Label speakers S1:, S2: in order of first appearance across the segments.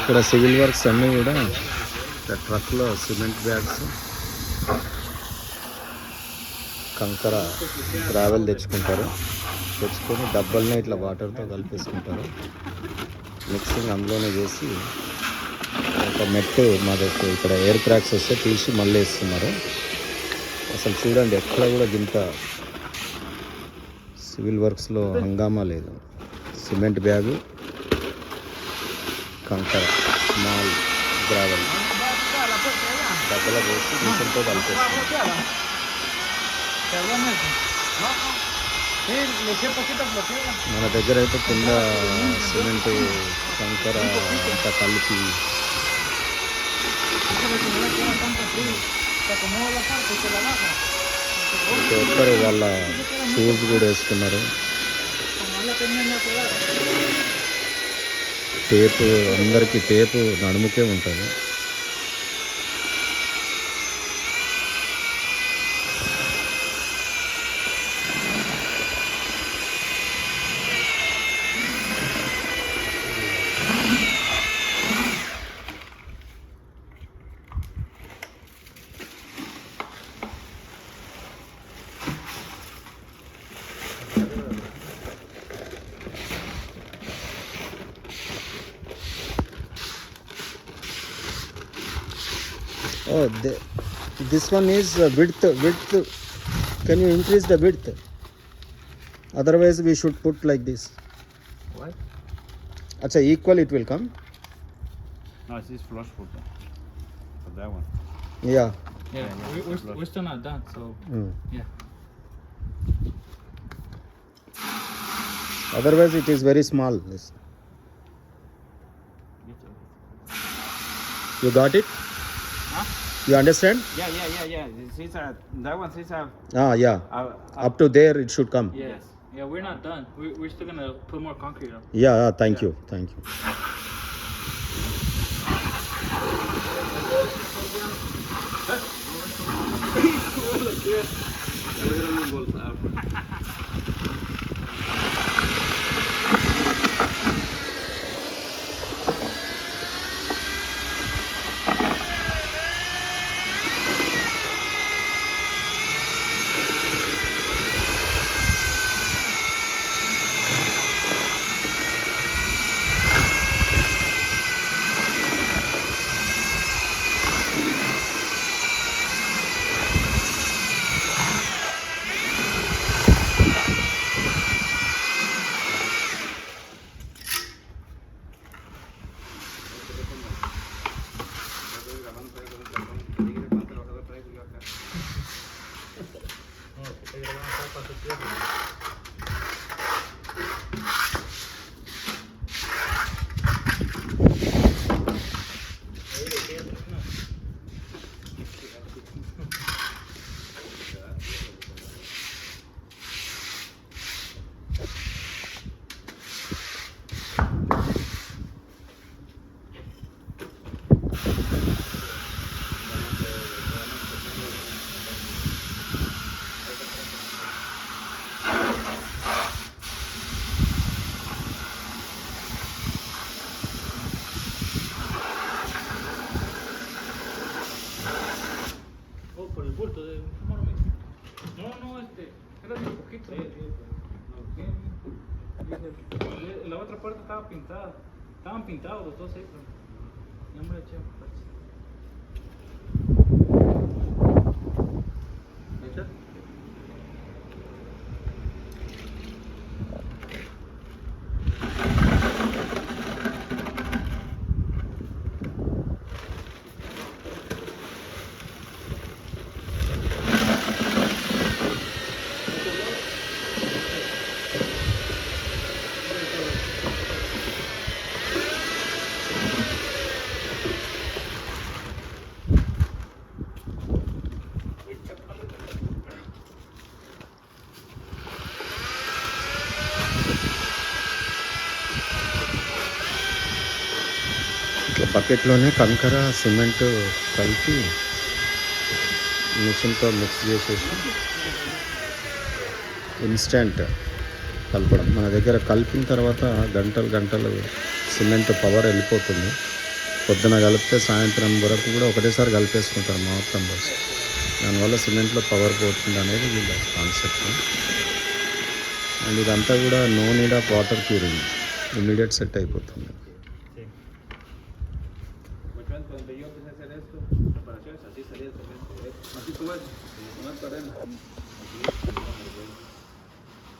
S1: ఇక్కడ civil works అన్నీ కూడా ట్రక్లో సిమెంట్ బ్యాగ్స్, కంకర, గ్రావెల్ తెచ్చుకుంటారు. తెచ్చుకొని డబ్బల్ని ఇట్లా వాటర్తో కలిపేసుకుంటారు. మిక్సింగ్ అందులోనే చేసి ఒక మెట్టు మాకు ఇక్కడ ఎయిర్ క్రాక్స్ వస్తే తీసి మళ్ళీ వేస్తున్నారు. అసలు చూడండి ఎక్కడ కూడా గింత సివిల్ వర్క్స్లో హంగామా లేదు. సిమెంట్ బ్యాగు, కంకర, స్మాల్ గ్రావెల్ డబ్బలో వేసి మిషన్తో కలిపేస్తున్నారు. మన దగ్గర అయితే కింద సిమెంట్, కంకర అంతా కలిపి ప్రతి ఒక్కరు వాళ్ళ షూస్ కూడా వేసుకున్నారు. టేపు, అందరికీ టేపు నడుముకే ఉంటుంది. Oh, this one is width. Can you increase the width? Otherwise, we should put like this.
S2: What?
S1: Acha, equal it will come.
S2: No, this is flush for that one.
S1: Yeah.
S3: Yeah, we're still not done, so yeah.
S1: Otherwise, it is very small. This. You got it?
S2: Huh?
S1: You understand?
S2: Yeah. This is that one. This
S1: Yeah. Up to there, it should come.
S3: Yes. Yeah, we're not done. We're still gonna put more concrete on.
S1: Yeah. Thank you.
S3: Oh, por el bulto de No, era de poquito. La otra parte estaba pintada. Estaban pintados los dos ahí, pero no me le eché.
S1: ఇట్లా బకెట్లోనే కంకర, cement కలిపి మిషన్తో mix చేసేసి instant కలపడం. మన దగ్గర కలిపిన తర్వాత గంటలు సిమెంట్ పవర్ వెళ్ళిపోతుంది. పొద్దున కలిపితే సాయంత్రం వరకు కూడా ఒకటేసారి కలిపేసుకుంటారు మొత్తం బస్. దానివల్ల సిమెంట్లో పవర్ పోతుంది అనేది వీళ్ళ కాన్సెప్ట్. అండ్ ఇదంతా కూడా no need of water curing, immediate set అయిపోతుంది.
S3: Cuando yo empecé a hacer esto, reparaciones, así salía el cemento. Así tú ves, no es arena.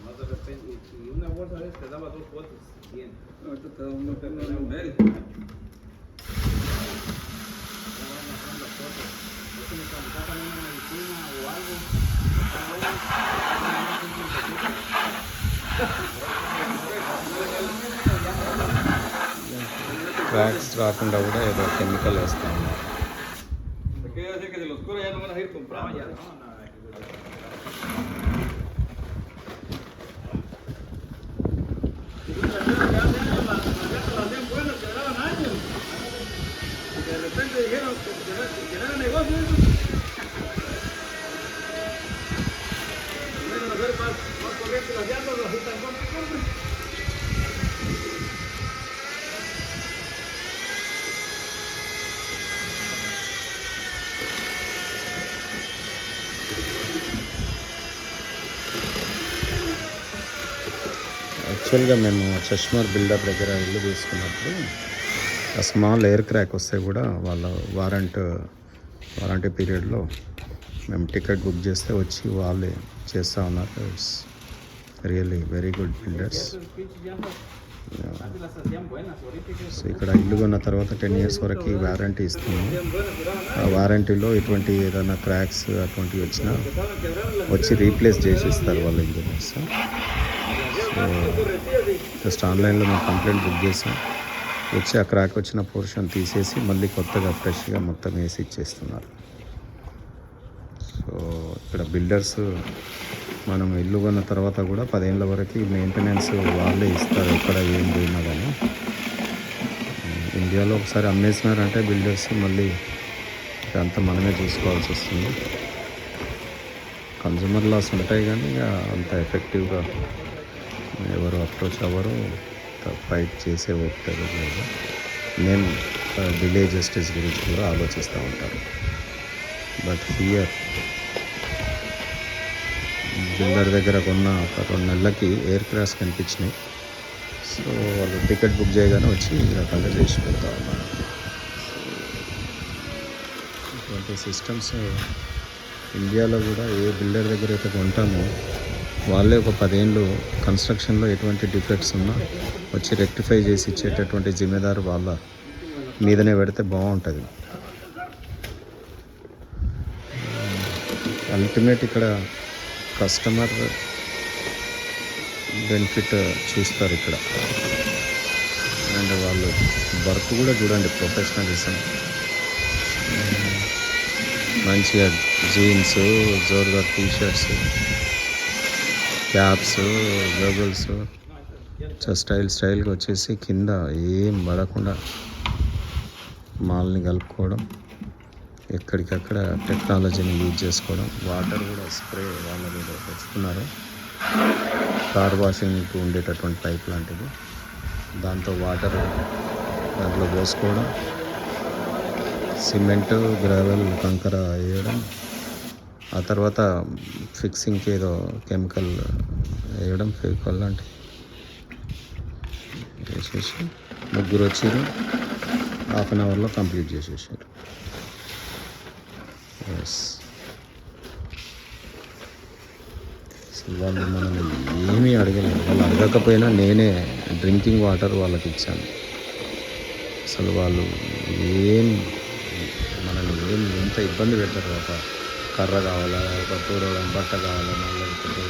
S3: Más de repente, y una bolsa de te daba 2 vueltas, bien. Ahorita te da uno de mel.
S1: Cracks రాకుండా కూడా ఏదో chemical వేస్తూ ఉన్నారు.
S3: Quiere decir que de los curas ya no van a ir comprando. Ya no, nada. De repente dijeron que no era negocio. Van a hacer más corriente las llantas, las están comprando.
S1: యాక్చువల్గా మేము చష్మర్ builder దగ్గర ఇల్లు తీసుకున్నప్పుడు ఆ small air crack వస్తే కూడా వాళ్ళ warranty పీరియడ్లో మేము టికెట్ బుక్ చేస్తే వచ్చి వాళ్ళే చేస్తూ ఉన్నారు. It's really very good builders. So ఇక్కడ ఇల్లు కొన్న తర్వాత 10 years వరకు వారంటీ ఇస్తున్నాం. ఆ వారంటీలో ఇటువంటి ఏదైనా క్రాక్స్ అటువంటివి వచ్చినా వచ్చి రీప్లేస్ చేసి ఇస్తారు వాళ్ళ ఇంజనీర్స్. సో జస్ట్ ఆన్లైన్లో మేము కంప్లైంట్ బుక్ చేసాం, వచ్చి ఆ క్రాక్ వచ్చిన పోర్షన్ తీసేసి మళ్ళీ కొత్తగా ఫ్రెష్గా మొత్తం వేసి ఇచ్చేస్తున్నారు. సో ఇక్కడ బిల్డర్స్ మనం ఇల్లు కొన్న తర్వాత కూడా 10 ఏళ్ళ వరకు మెయింటెనెన్స్ వాళ్ళే ఇస్తారు, ఎక్కడ ఏం పోయినా కానీ. ఇండియాలో ఒకసారి అమ్మేసినారంటే బిల్డర్స్ మళ్ళీ అంతా మనమే చూసుకోవాల్సి వస్తుంది. కన్జ్యూమర్ లాస్ ఉంటాయి కానీ ఇక అంత ఎఫెక్టివ్గా ఎవరు అప్రోచ్ అవ్వరు, ఫైట్ చేసే ఓపిక లేదు. నేను డిలే జస్టిస్ గురించి కూడా ఆలోచిస్తూ ఉంటాను. బట్ హియర్ బిల్డర్ దగ్గర కొన్న ఒక 2 నెలలకి ఎయిర్ క్రాష్ కనిపించినాయి. సో వాళ్ళు టికెట్ బుక్ చేయగానే వచ్చి ఈ రకంగా చేసి పెడతా ఉన్నారు. ఇటువంటి సిస్టమ్స్ ఇండియాలో కూడా ఏ బిల్డర్ దగ్గర అయితే కొంటామో వాళ్ళే ఒక 10 ఏళ్ళు కన్స్ట్రక్షన్లో ఎటువంటి డిఫెక్ట్స్ ఉన్నా వచ్చి రెక్టిఫై చేసి ఇచ్చేటటువంటి జిమ్మేదారు వాళ్ళ మీదనే పెడితే బాగుంటుంది. అల్టిమేట్ ఇక్కడ కస్టమర్ బెనిఫిట్ చూస్తారు ఇక్కడ. అండ్ వాళ్ళు వర్క్ కూడా చూడండి, ప్రొఫెషనలిజం. మంచిగా jeans, Jordar T shirts, caps, goggles, స్టైల్గా వచ్చేసి కింద ఏం పడకుండా మాల్ని కలుపుకోవడం, ఎక్కడికక్కడ టెక్నాలజీని యూజ్ చేసుకోవడం. వాటర్ కూడా స్ప్రే వాళ్ళ మీద తెచ్చుకున్నారు, కార్ వాషింగ్కి ఉండేటటువంటి పైప్ లాంటిది. దాంతో వాటర్ దాంట్లో పోసుకోవడం, సిమెంట్, గ్రావెల్, కంకర వేయడం, ఆ తర్వాత ఫిక్సింగ్కి ఏదో కెమికల్ వేయడం, ఫెవికాల్ లాంటివి వేసేసి ముగ్గురు వచ్చారు, 1/2 అవర్లో కంప్లీట్ చేసేసారు. ఎస్, అసలు వాళ్ళు మనల్ని ఏమీ అడగలేదు. వాళ్ళు అడగకపోయినా నేనే డ్రింకింగ్ వాటర్ వాళ్ళకి ఇచ్చాను. అసలు వాళ్ళు మనల్ని ఎంత ఇబ్బంది పెడతారు. ఒక కర్ర కావాలా, ఒక తూరడం బట్ట కావాలా, లేకపోతే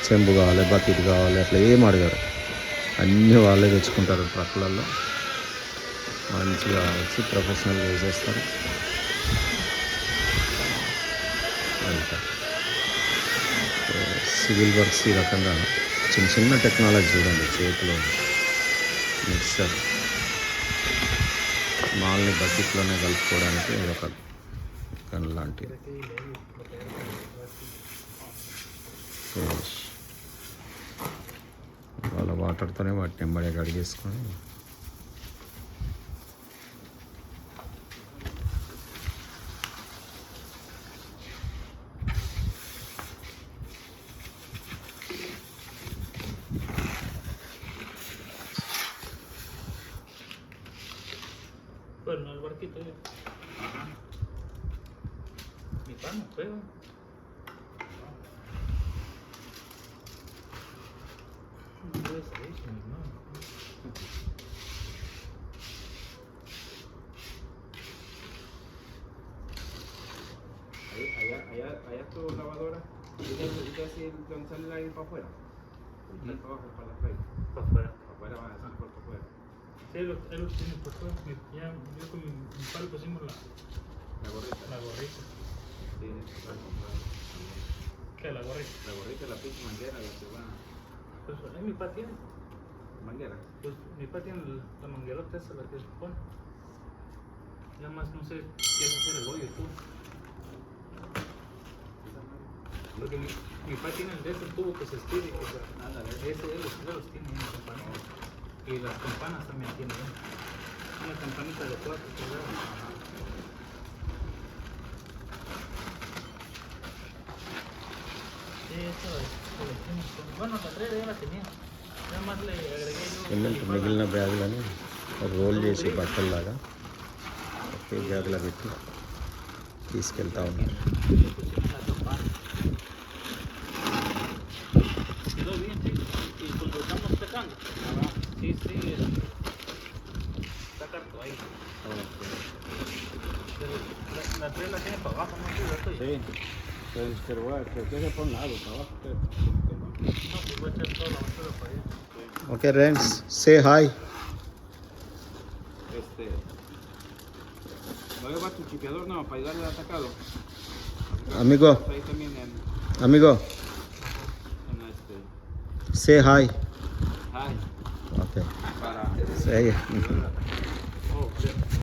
S1: చెంబు కావాలి, బకెట్ కావాలి, అట్లా ఏం అడగారు. అన్నీ వాళ్ళే తెచ్చుకుంటారు ట్రక్లలో, మంచిగా వచ్చి ప్రొఫెషనల్గా వేసేస్తారు. అంతే. సివిల్ వర్క్స్ ఈ రకంగా చిన్న చిన్న టెక్నాలజీ చూడండి. చేతిలో మిక్సర్, మాల్ని బకెట్లోనే కలుపుకోవడానికి ఒక గన్ లాంటిది. వాళ్ళ వాటర్తోనే వాటిని ఎంబడే కడిగేసుకొని
S3: estamos, pero. No puede salir, mi hermano.
S2: Allá tu lavadora. ¿Y así donde sale el aire para afuera? ¿Y para abajo, para la playa?
S3: Para afuera.
S2: Para afuera van a hacer por afuera.
S3: Sí, él lo tiene por fuera. Yo con mi padre pusimos
S2: La gorrita.
S3: la gorrita.
S2: Sí, para comprar.
S3: ¿Qué? La gorrita.
S2: La gorrita, la pinche manguera, la que va.
S3: Pues ahí mi papá tiene.
S2: Manguera.
S3: Pues mi papá tiene la manguerota esa, la que se pone. Ya más no sé qué es hacer el hoyo tú. Porque mi papá tiene de ese tubo que se estira y que se. Ese de los tiene en la campanita. Y las campanas también tiene. Una campanita de 4 que veo. Sí, eso lo hicimos. Bueno, la 3 ya la tenía. Nada más le agregué yo.
S1: Cement మిగిలిన బ్యాగులని role చేసి బట్టల్లాగా ఒకే బ్యాగ్లో పెట్టి తీసుకెళ్తా ఉన్నారు.
S3: Le pusimos la campana. Quedó bien, sí. Y pues lo estamos sacando. Sí, sí. Está carto ahí. Pero la 3 la tiene para abajo, ¿no? Sí, la tuya.
S2: Sí. Pero bueno, que quede por un lado, para abajo.
S3: No, pues voy a echar toda la basura para allá.
S1: Okay friends, say hi.
S2: ¿No llevas tu chipeador no, para ayudarle al atacado?
S1: Amigo
S2: Ahí también
S1: amigo
S2: en
S1: say hi.
S2: Hi.
S1: Okay
S2: Para
S1: say